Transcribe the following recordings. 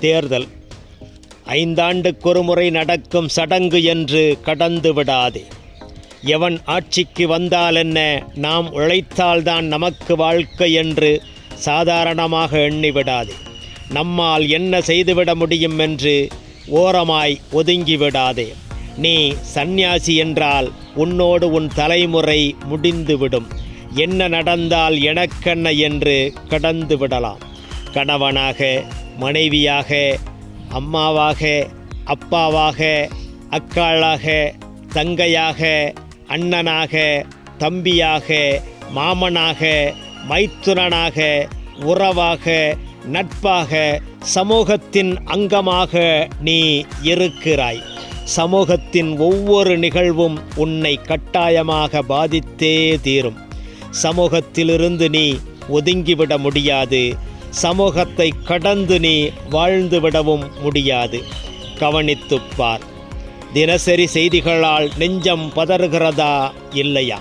தேர்தல் 5 ஆண்டுக்கொருமுறை நடக்கும் சடங்கு என்று கடந்து விடாதே. எவன் ஆட்சிக்கு வந்தால் என்ன, நாம் உழைத்தால்தான் நமக்கு வாழ்க்கை என்று சாதாரணமாக எண்ணிவிடாதே. நம்மால் என்ன செய்துவிட முடியும் என்று ஓரமாய் ஒதுங்கிவிடாதே. நீ சந்நியாசி என்றால் உன்னோடு உன் தலைமுறை முடிந்துவிடும். என்ன நடந்தால் எனக்கென்ன என்று கடந்து விடலாம். கணவனாக, மனைவியாக, அம்மாவாக, அப்பாவாக, அக்காளாக, தங்கையாக, அண்ணனாக, தம்பியாக, மாமனாக, மைத்துனனாக, உறவாக, நட்பாக, சமூகத்தின் அங்கமாக நீ இருக்கிறாய். சமூகத்தின் ஒவ்வொரு நிகழ்வும் உன்னை கட்டாயமாக பாதித்தே தீரும். சமூகத்திலிருந்து நீ ஒதுங்கிவிட முடியாது. சமூகத்தை கடந்து நீ வாழ்ந்துவிடவும் முடியாது. கவனித்துப்பார். தினசரி செய்திகளால் நெஞ்சம் பதறுகிறதா இல்லையா?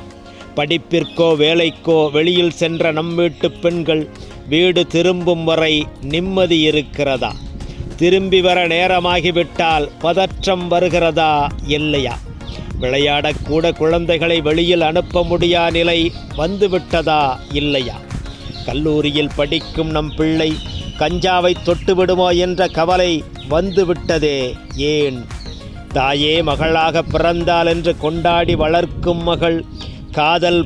படிப்பிற்கோ வேலைக்கோ வெளியில் சென்ற நம் வீட்டு பெண்கள் வீடு திரும்பும் வரை நிம்மதி இருக்கிறதா? திரும்பி வர நேரமாகிவிட்டால் பதற்றம் வருகிறதா இல்லையா? விளையாடக்கூட குழந்தைகளை வெளியில் அனுப்ப முடியா நிலை வந்துவிட்டதா இல்லையா? கல்லூரியில் படிக்கும் நம் பிள்ளை கஞ்சாவை தொட்டுவிடுமோ என்ற கவலை வந்துவிட்டதே ஏன்? தாயே மகளாக பிறந்தால் என்று கொண்டாடி வளர்க்கும் மகள் காதல்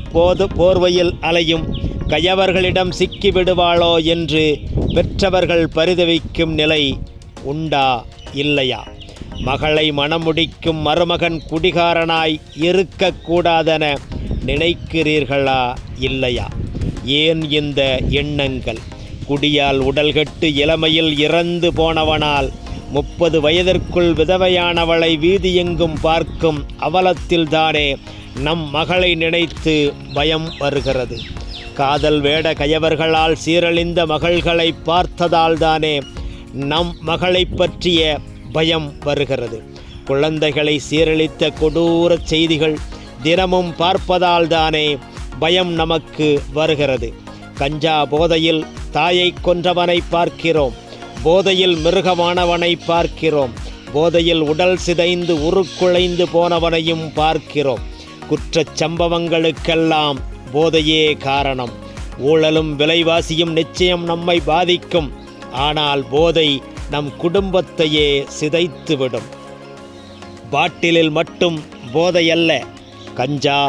போர்வையில் அலையும் கயவர்களிடம் சிக்கி விடுவாளோ என்று பெற்றவர்கள் பரிதவிக்கும் நிலை உண்டா இல்லையா? மகளை மணமுடிக்கும் மருமகன் குடிகாரனாய் இருக்கக்கூடாதென நினைக்கிறீர்களா இல்லையா? ஏன் இந்த எண்ணங்கள்? குடியால் உடல்கட்டு இளமையில் இறந்து போனவனால் 30 வயதிற்குள் விதவையானவளை வீதியெங்கும் பார்க்கும் அவலத்தில்தானே நம் மகளை நினைத்து பயம் வருகிறது. காதல் வேட கயவர்களால் சீரழிந்த மகள்களை பார்த்ததால்தானே நம் மகளை பற்றிய பயம் வருகிறது. குழந்தைகளை சீரழித்த கொடூர செய்திகள் தினமும் பார்ப்பதால்தானே பயம் நமக்கு வருகிறது. கஞ்சா போதையில் தாயை கொன்றவனை பார்க்கிறோம். போதையில் மிருகமானவனை பார்க்கிறோம். போதையில் உடல் சிதைந்து உருக்குலைந்து போனவனையும் பார்க்கிறோம். குற்றச் சம்பவங்களுக்கெல்லாம் போதையே காரணம். ஊழலும் விலைவாசியும் நிச்சயம் நம்மை பாதிக்கும். ஆனால் போதை நம் குடும்பத்தையே சிதைத்துவிடும். பாட்டிலில் மட்டும் போதையல்ல, கஞ்சா,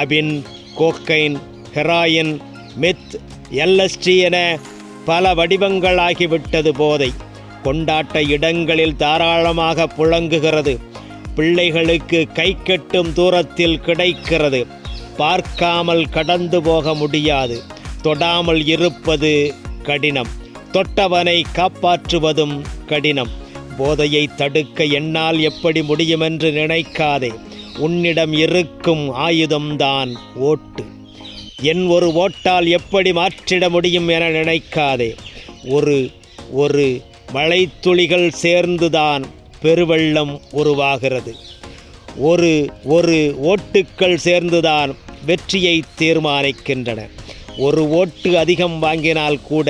அபின், கோக்கைன், ஹெராயின், மெத், LSD என பல வடிவங்களாகிவிட்டது போதை. கொண்டாட்ட இடங்களில் தாராளமாக புழங்குகிறது. பிள்ளைகளுக்கு கை கட்டும் தூரத்தில் கிடைக்கிறது. பார்க்காமல் கடந்து போக முடியாது. தொடாமல் இருப்பது கடினம். தொட்டவனை காப்பாற்றுவதும் கடினம். போதையை தடுக்க என்னால் எப்படி முடியுமென்று நினைக்காதே. உன்னிடம் இருக்கும் ஆயுதம்தான் ஓட்டு. என் ஒரு ஓட்டால் எப்படி மாற்றிட முடியும் என நினைக்காதே. ஒரு மழைத்துளிகள் சேர்ந்துதான் பெருவெள்ளம் உருவாகிறது. ஒரு ஓட்டுக்கள் சேர்ந்துதான் வெற்றியை தீர்மானிக்கின்றன. ஒரு ஓட்டு அதிகம் வாங்கினால் கூட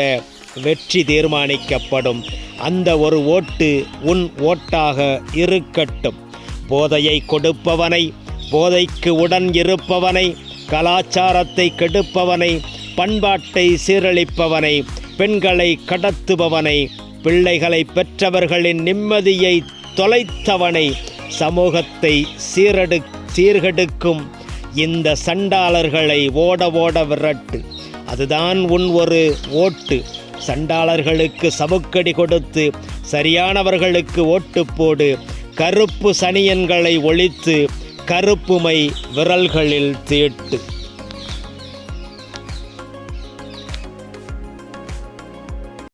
வெற்றி தீர்மானிக்கப்படும். அந்த ஒரு ஓட்டு உன் ஓட்டாக இருக்கட்டும். போதையை கொடுப்பவனை, போதைக்கு உடன் இருப்பவனை, கலாச்சாரத்தை கெடுப்பவனை, பண்பாட்டை சீரழிப்பவனை, பெண்களை கடத்துபவனை, பிள்ளைகளை பெற்றவர்களின் நிம்மதியை தொலைத்தவனை, சமூகத்தை சீர்கெடுக்கும் இந்த சண்டாளர்களை ஓட ஓட விரட்டு. அதுதான் உன் ஒரு ஓட்டு. சண்டாளர்களுக்கு சவுக்கடி கொடுத்து சரியானவர்களுக்கு ஓட்டு போடு. கருப்பு சனியன்களை ஒழித்து கருப்புமை விரல்களில் தீட்டு.